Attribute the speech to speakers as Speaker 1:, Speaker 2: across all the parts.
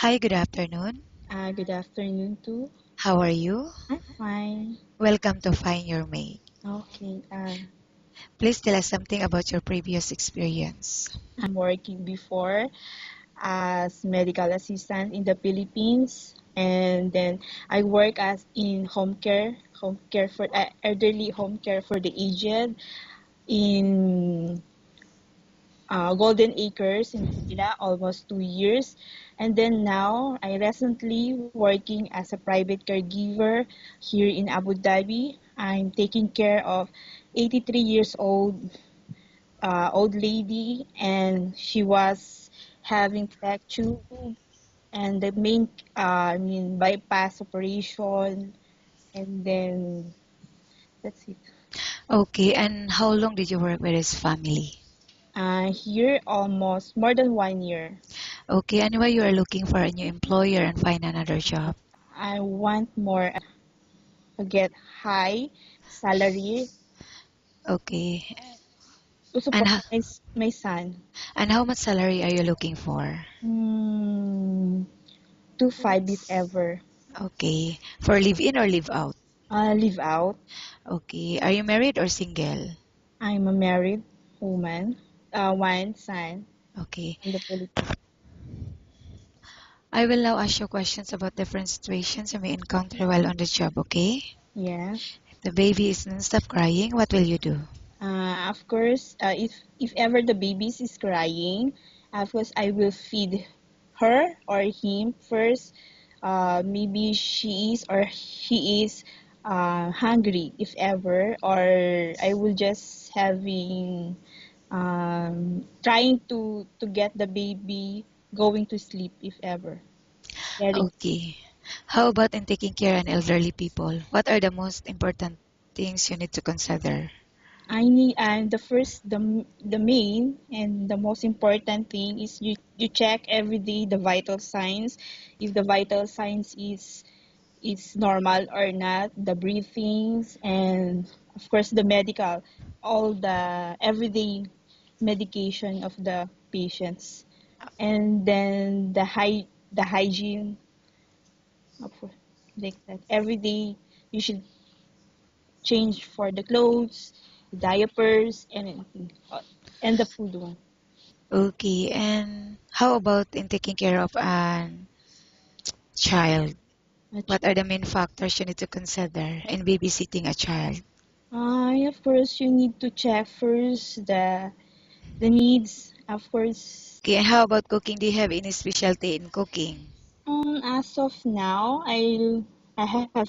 Speaker 1: Hi, good afternoon.
Speaker 2: Good afternoon too.
Speaker 1: How are you?
Speaker 2: I'm fine.
Speaker 1: Welcome to Find Your Mate.
Speaker 2: Okay.
Speaker 1: Please tell us something about your previous experience.
Speaker 2: I'm working before as medical assistant in the Philippines, and then I work as in home care for elderly home care for the aged in Golden Acres in Manila, almost 2 years. And then now I recently working as a private caregiver here in Abu Dhabi. I'm taking care of 83 years old lady, and she was having track tube and the main bypass operation, and then that's it.
Speaker 1: Okay, and how long did you work with his family?
Speaker 2: Here almost more than 1 year.
Speaker 1: Okay, and why you are looking for a new employer and find another job?
Speaker 2: I want more to get high salary
Speaker 1: Okay,
Speaker 2: to
Speaker 1: and
Speaker 2: support my son.
Speaker 1: and how much salary are you looking for?
Speaker 2: Mm, 2.5 if ever.
Speaker 1: Okay, for live in or live out?
Speaker 2: Live out.
Speaker 1: Okay, are you married or single?
Speaker 2: I'm a married woman. One son
Speaker 1: Okay,
Speaker 2: in the Philippines.
Speaker 1: I will now ask you questions about different situations you may encounter while on the job, okay?
Speaker 2: Yeah.
Speaker 1: If the baby is non-stop crying, what will you do?
Speaker 2: Of course, if ever the baby is crying, of course I will feed her or him first. Maybe she is or he is hungry, if ever, or I will just having trying to get the baby going to sleep, if ever. Getting
Speaker 1: Okay. How about in taking care of elderly people? What are the most important things you need to consider?
Speaker 2: I need and the first the main and the most important thing is you check every day the vital signs, if the vital signs is normal or not, the breathings, and of course the medical, all the everyday medication of the patients, and then the hygiene of like that every day you should change for the clothes, diapers, and anything, and the food one.
Speaker 1: Okay, and how about in taking care of a child?
Speaker 2: Which,
Speaker 1: What are the main factors you need to consider in babysitting a child?
Speaker 2: of course, you need to check first the needs. Of course,
Speaker 1: Okay, and how about cooking? Do you have any specialty in cooking?
Speaker 2: as of now, I have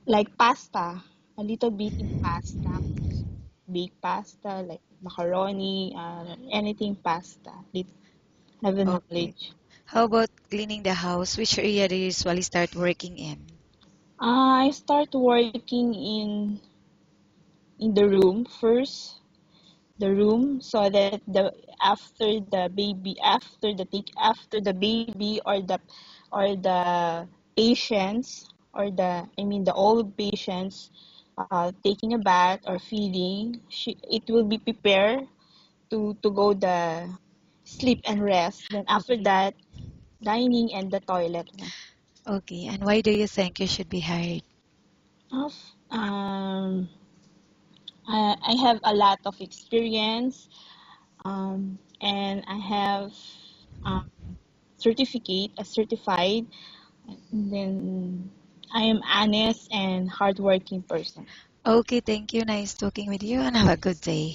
Speaker 2: like pasta, a little bit in pasta, baked pasta like macaroni, anything pasta. Have a
Speaker 1: Okay.
Speaker 2: knowledge.
Speaker 1: How about cleaning the house? Which area do you usually start working in?
Speaker 2: I start working in the room first, the room, so that the after the baby after the baby or the patients, or the old patients taking a bath or feeding, it will be prepared to go the sleep and rest, then after
Speaker 1: Okay.
Speaker 2: that dining and the toilet one.
Speaker 1: Okay, and why do you think you should be hired?
Speaker 2: of um I have a lot of experience, and I have um, certified, and then I am honest and hardworking person.
Speaker 1: Okay, thank you. Nice talking with you and have a good day.